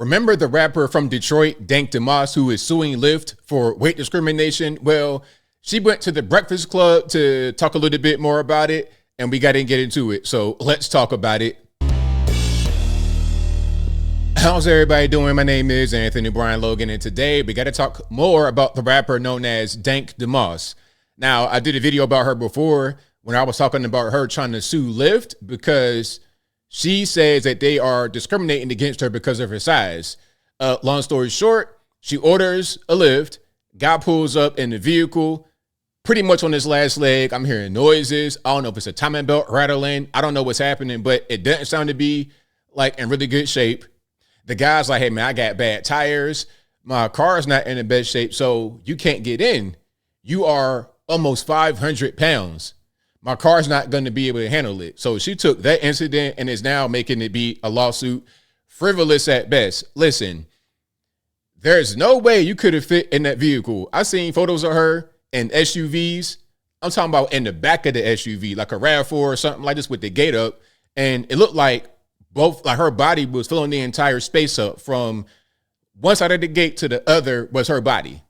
Remember the rapper from Detroit, Dank Demoss, who is suing Lyft for weight discrimination? Well, she went to the Breakfast Club to talk a little bit more about it, and we got to get into it. So let's talk about it. How's everybody doing? My name is Anthony Brian Logan, and today we got to talk more about the rapper known as Dank Demoss. Now, I did a video about her before when I was talking about her trying to sue Lyft because she says that they are discriminating against her because of her size. Long story short, she orders a Lyft. Guy pulls up in the vehicle, pretty much on his last leg. I'm hearing noises. I don't know if it's a timing belt rattling. I don't know what's happening, but it doesn't sound to be like in really good shape. The guy's like, hey, man, I got bad tires. My car's not in the best shape, so you can't get in. You are almost 500 pounds. My car's not going to be able to handle it. So she took that incident and is now making it be a lawsuit, frivolous at best. Listen, there's no way you could have fit in that vehicle. I've seen photos of her in SUVs. I'm talking about in the back of the SUV, like a RAV4 or something like this with the gate up. And it looked like her body was filling the entire space up from one side of the gate to the other was her body.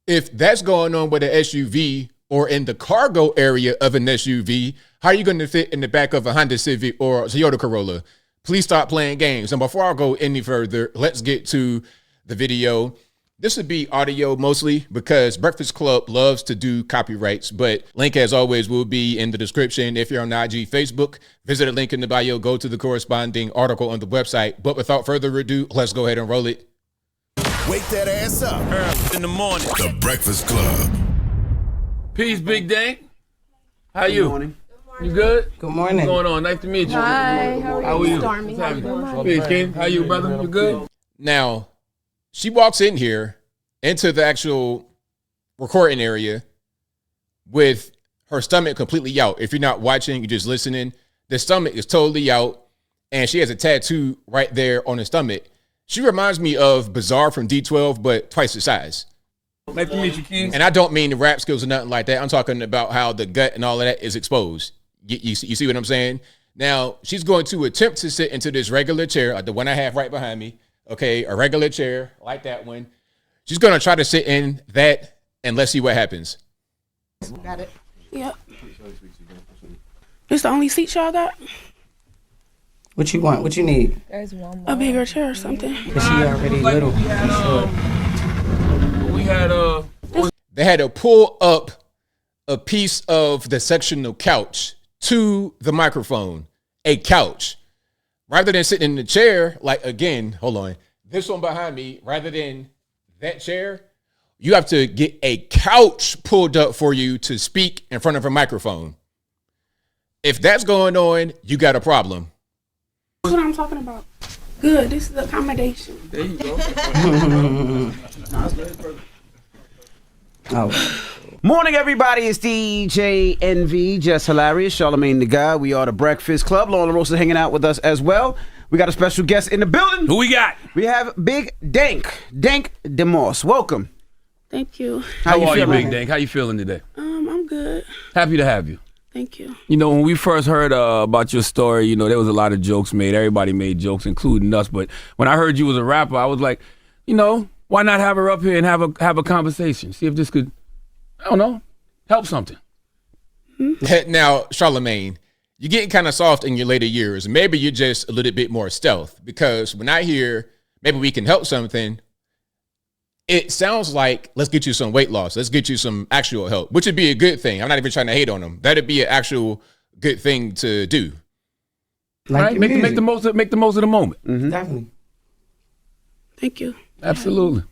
If that's going on with an SUV or in the cargo area of an SUV, how are you going to fit in the back of a Honda Civic or a Toyota Corolla? Please stop playing games. And before I go any further, let's get to the video. This would be audio mostly because Breakfast Club loves to do copyrights, but link as always will be in the description. If you're on IG, Facebook, visit a link in the bio, go to the corresponding article on the website. But without further ado, let's go ahead and roll it. Wake that ass up Early in the morning. The Breakfast Club. Peace, Big Dank. How you? Good morning. You good? Good morning. What's going on? Nice to meet you. Hi, How are you? Stormy. What's happening? Peace, King. How you, brother? You good? Now, she walks in here into the actual recording area with her stomach completely out. If you're not watching, you're just listening. The stomach is totally out, and she has a tattoo right there on the stomach. She reminds me of Bizarre from D12, but twice the size. Nice to meet you, King. And I don't mean the rap skills or nothing like that. I'm talking about how the gut and all of that is exposed. You see what I'm saying? Now, she's going to attempt to sit into this regular chair, like the one I have right behind me. Okay, a regular chair like that one. She's going to try to sit in that, and let's see what happens. Got it. Yep. It's the only seat y'all got? What you want? What you need? There's one more. A bigger chair or something. Is she already little? They had to pull up a piece of the sectional couch to the microphone, a couch. Rather than sitting in the chair, like again, hold on, this one behind me, rather than that chair, you have to get a couch pulled up for you to speak in front of a microphone. If that's going on, you got a problem. That's what I'm talking about. Good. This is the accommodation. There you go. Oh. Morning, everybody. It's DJ NV, Just Hilarious, Charlamagne the Guy. We are the Breakfast Club. Lauren Rosa hanging out with us as well. We got a special guest in the building. Who we got? We have Big Dank Demoss. Welcome. Thank you. How are you, Big Dank? How you feeling today? I'm good. Happy to have you. Thank you. You know, when we first heard about your story, you know, there was a lot of jokes made. Everybody made jokes, including us. But when I heard you was a rapper, I was like, you know, why not have her up here and have a conversation? See if this could, I don't know, help something. Mm-hmm. Now, Charlamagne, you're getting kind of soft in your later years. Maybe you're just a little bit more stealth, because when I hear maybe we can help something, it sounds like let's get you some weight loss. Let's get you some actual help, which would be a good thing. I'm not even trying to hate on them. That'd be an actual good thing to do. Like right? Make the most of the moment. Mm-hmm. Definitely. Thank you. Absolutely.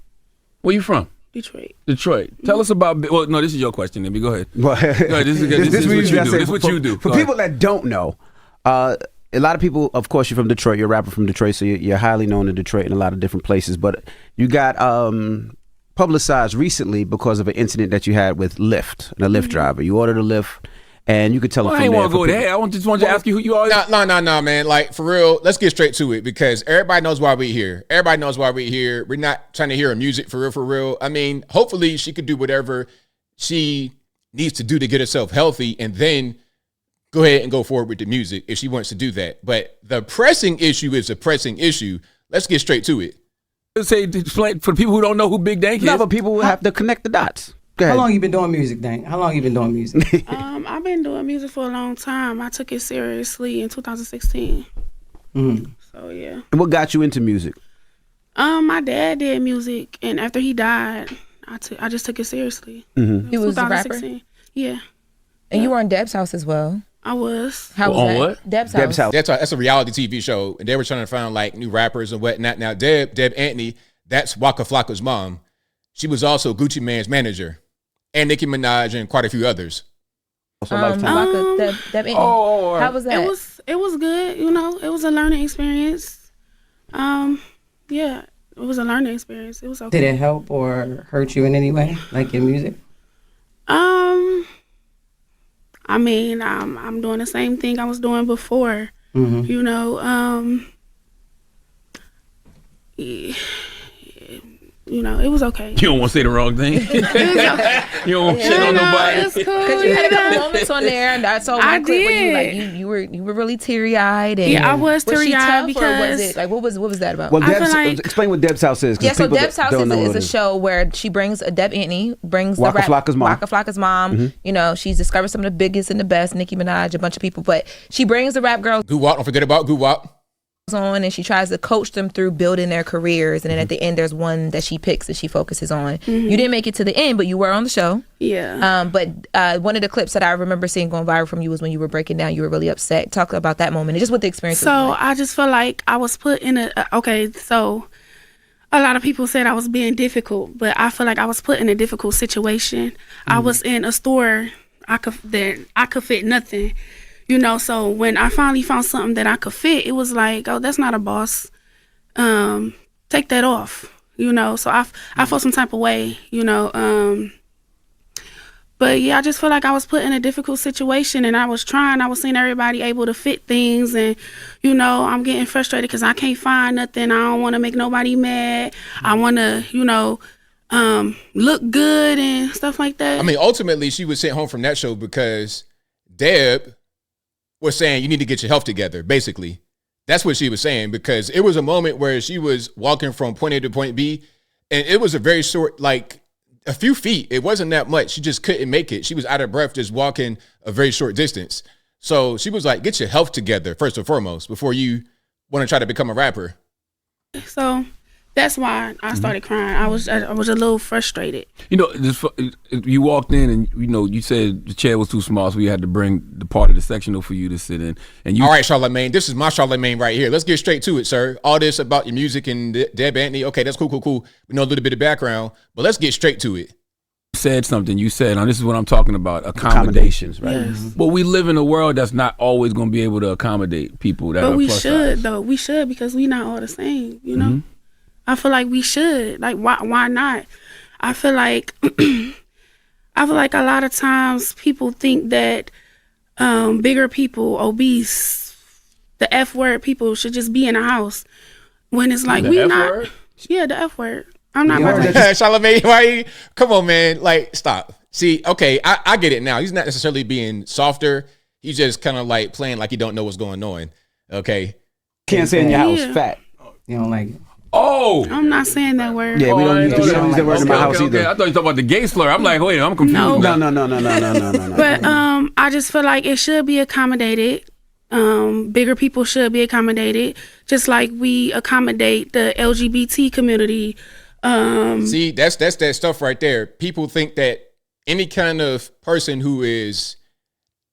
Where you from? Detroit. Detroit. Tell us about. Well, no, this is your question. Maybe go ahead. Go ahead. This is what you do. This is what you do. For people that don't know, a lot of people, of course, you're from Detroit. You're a rapper from Detroit, so you're highly known in Detroit in a lot of different places. But you got publicized recently because of an incident that you had with Lyft, and a Lyft driver. You ordered a Lyft, and you could tell. I ain't want to go there. I just wanted to ask you who you are. No, man. Like, for real, let's get straight to it, because everybody knows why we're here. Everybody knows why we're here. We're not trying to hear her music, for real. I mean, hopefully she could do whatever she needs to do to get herself healthy, and then go ahead and go forward with the music if she wants to do that. But the pressing issue is a pressing issue. Let's get straight to it. Say explain for the people who don't know who Big Dank is. No, but people will have to connect the dots. Go ahead. How long you been doing music, Dank? How long you been doing music? I've been doing music for a long time. I took it seriously in 2016. So yeah. And what got you into music? My dad did music, and after he died, I just took it seriously. He was a rapper? Yeah, And you were on Deb's house as well. I was. How was On that? what? Deb's house. That's a reality TV show, and they were trying to find like new rappers and whatnot. Now, Deb Antony, that's Waka Flocka's mom. She was also Gucci Mane's manager, and Nicki Minaj and quite a few others. Deb Antony. Oh, How was that? It was good. You know, it was a learning experience. Yeah, it was a learning experience. It was okay. Did it help or hurt you in any way, like your music? I mean, I'm doing the same thing I was doing before. You know, you know, it was okay. You don't want to say the wrong thing. You don't want to shit on nobody. It's cool. Because you had a couple moments on there, and I saw one clip where did. you were really teary eyed. Yeah, I was teary eyed because or was because it like what was that about? Well, I feel Deb's, like- explain what Deb's house is. 'Cause Yeah, so people Deb's house don't know is what a it show where she brings Deb Antony brings Waka the rap, Flocka's mom. Waka Flocka's mom. You know, she's discovered some of the biggest and the best, Nicki Minaj, a bunch of people, but she brings the rap girls Guwap, don't forget about Guwap. on and she tries to coach them through building their careers, and then at the end there's one that she picks that she focuses on. You didn't make it to the end, but you were on the show. Yeah. But one of the clips that I remember seeing going viral from you was when you were breaking down, you were really upset. Talk about that moment and just what the experience was So like. I just feel like I was put in so a lot of people said I was being difficult, but I feel like I was put in a difficult situation. I was in a store I could fit nothing, you know. So when I finally found something that I could fit, it was like, oh, that's not a boss. Take that off, you know. So I felt some type of way, you know. But yeah, I just feel like I was put in a difficult situation, and I was seeing everybody able to fit things, and you know, I'm getting frustrated because I can't find nothing. I don't want to make nobody mad. I want to, you know, look good and stuff like that. I mean, ultimately, she was sent home from that show because Deb was saying you need to get your health together. Basically, that's what she was saying, because it was a moment where she was walking from point A to point B, and it was a very short, like a few feet. It wasn't that much. She just couldn't make it. She was out of breath just walking a very short distance. So she was like, get your health together first and foremost before you want to try to become a rapper. So that's why I started crying. I was a little frustrated. You know, you walked in and you know you said the chair was too small, so we had to bring the part of the sectional for you to sit in. And you, All right, Charlamagne, this is my Charlamagne right here. Let's get straight to it, sir. All this about your music and Deb Antony. Okay, that's cool. We know a little bit of background, but let's get straight to it. said something. You said, "Now this is what I'm talking about: accommodations." right? Yes. But we live in a world that's not always going to be able to accommodate people that But are we plus should size. though. We should, because we not all the same, you know? I feel like we should. Like why not? I feel like a lot of times people think that bigger people, obese, the F word people should just be in a house. When it's like The we F not. word? Yeah, the F word. I'm not Yeah. about to Charlamagne, why you? Come on, man. Like, stop. See, okay, I get it now. He's not necessarily being softer. He's just kind of like playing like he don't know what's going on. Okay. Can't say in your house, Yeah. fat. You don't like it. Oh, I'm not saying that word. Yeah, we don't use that word in my house okay. either. I thought you were talking about the gay slur. I'm like, wait, I'm confused. No. now. No. But I just feel like it should be accommodated. Bigger people should be accommodated, just like we accommodate the LGBT community. See, that's that stuff right there. People think that any kind of person who is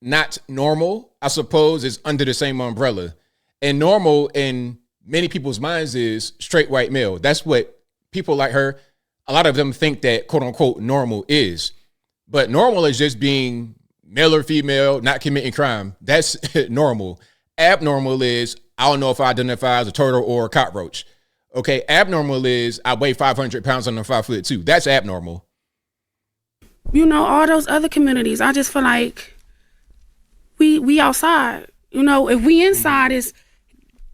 not normal, I suppose, is under the same umbrella. And normal in many people's minds is straight white male. That's what people like her, a lot of them think that quote unquote normal is. But normal is just being male or female, not committing crime. That's normal. Abnormal is, I don't know if I identify as a turtle or a cockroach. Okay, abnormal is I weigh 500 pounds and I'm 5'2". That's abnormal. You know, all those other communities. I just feel like we outside. You know, if we inside is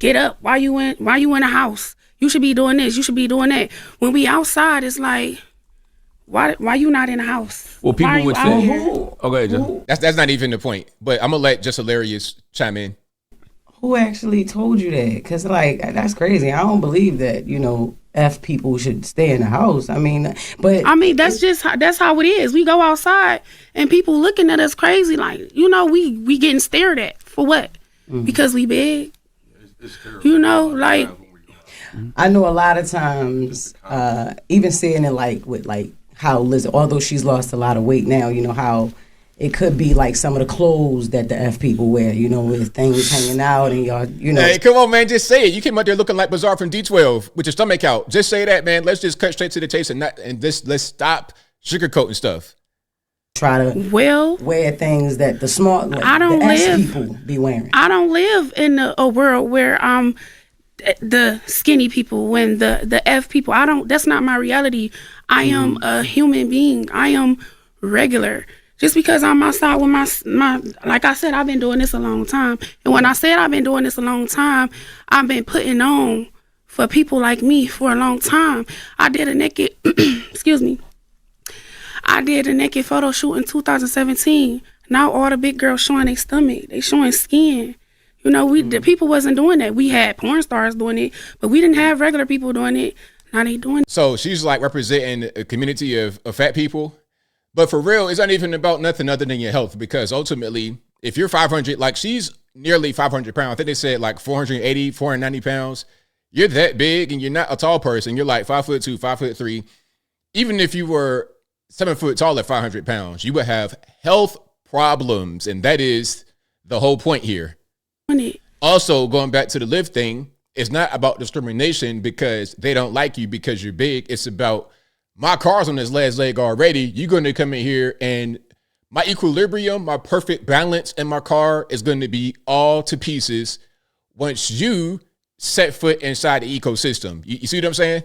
get up. Why you in a house? You should be doing this. You should be doing that. When we outside, it's like, why you not in a house? Well, people Why you would out say, here? okay, John. That's not even the point. But I'm gonna let Just Hilarious chime in. Who actually told you that? Because, like, that's crazy. I don't believe that, you know, F people should stay in the house. I mean, but I mean, that's how it is. We go outside and people looking at us crazy, like, you know, we getting stared at for what? Because we big. You know, like, I know a lot of times, even saying it like with like how Liz, although she's lost a lot of weight now, you know how it could be like some of the clothes that the F people wear, you know, with things hanging out and y'all, you know. Hey, come on, man, just say it. You came out there looking like Bizarre from D12 with your stomach out. Just say that, man. Let's just cut straight to the chase and let's stop sugarcoating stuff. Try to wear things that the smart, like, I don't the S live. people be wearing. I don't live in a world where the skinny people when the F people. That's not my reality. I am a human being. I am regular. Just because I'm outside with my like I said, I've been doing this a long time. And when I said I've been doing this a long time, I've been putting on for people like me for a long time. I did a naked excuse me. I did a naked photo shoot in 2017. Now all the big girls showing their stomach, they showing skin. You know, the people wasn't doing that. We had porn stars doing it, but we didn't have regular people doing it. Now they doing it. So she's like representing a community of fat people. But for real, it's not even about nothing other than your health, because ultimately, if you're 500, like she's nearly 500 pounds, I think they said like 480, 490 pounds, you're that big and you're not a tall person. You're like 5'2", 5'3". Even if you were 7 foot tall at 500 pounds, you would have health problems. And that is the whole point here. Also, going back to the live thing, it's not about discrimination because they don't like you because you're big. It's about my car's on this last leg already. You're going to come in here and my equilibrium, my perfect balance in my car is going to be all to pieces once you set foot inside the ecosystem. You see what I'm saying?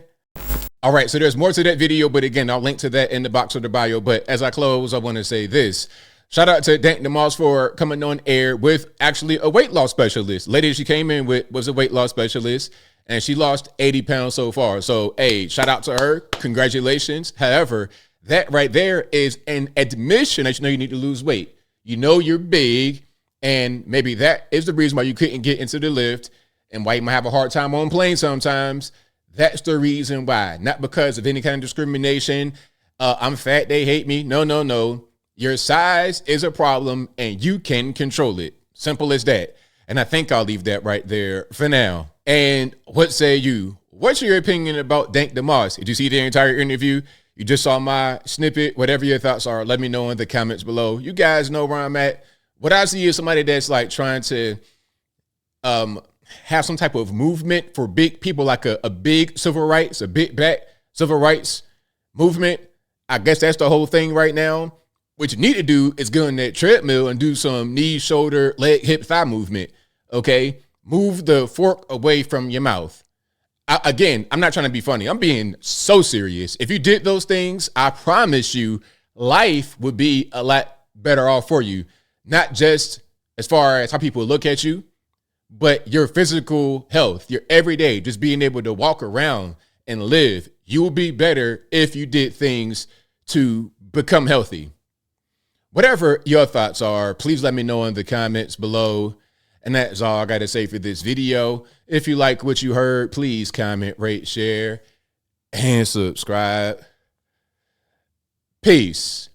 All right, so there's more to that video, but again, I'll link to that in the box of the bio. But as I close, I want to say this. Shout out to Dank Demoss for coming on air with actually a weight loss specialist. Lady she came in with was a weight loss specialist, and she lost 80 pounds so far. So, hey, shout out to her. Congratulations. However, that right there is an admission that you know you need to lose weight. You know you're big, and maybe that is the reason why you couldn't get into the lift and why you might have a hard time on planes sometimes. That's the reason why. Not because of any kind of discrimination. I'm fat, they hate me. No. Your size is a problem, and you can control it. Simple as that. And I think I'll leave that right there for now. And what say you? What's your opinion about Dank Demoss? Did you see the entire interview? You just saw my snippet? Whatever your thoughts are, let me know in the comments below. You guys know where I'm at. What I see is somebody that's like trying to have some type of movement for big people, like a big civil rights, a big back civil rights movement. I guess that's the whole thing right now. What you need to do is get on that treadmill and do some knee, shoulder, leg, hip, thigh movement, okay? Move the fork away from your mouth. Again, I'm not trying to be funny. I'm being so serious. If you did those things, I promise you, life would be a lot better off for you. Not just as far as how people look at you, but your physical health, your everyday, just being able to walk around and live. You will be better if you did things to become healthy. Whatever your thoughts are, please let me know in the comments below. And that's all I got to say for this video. If you like what you heard, please comment, rate, share, and subscribe. Peace.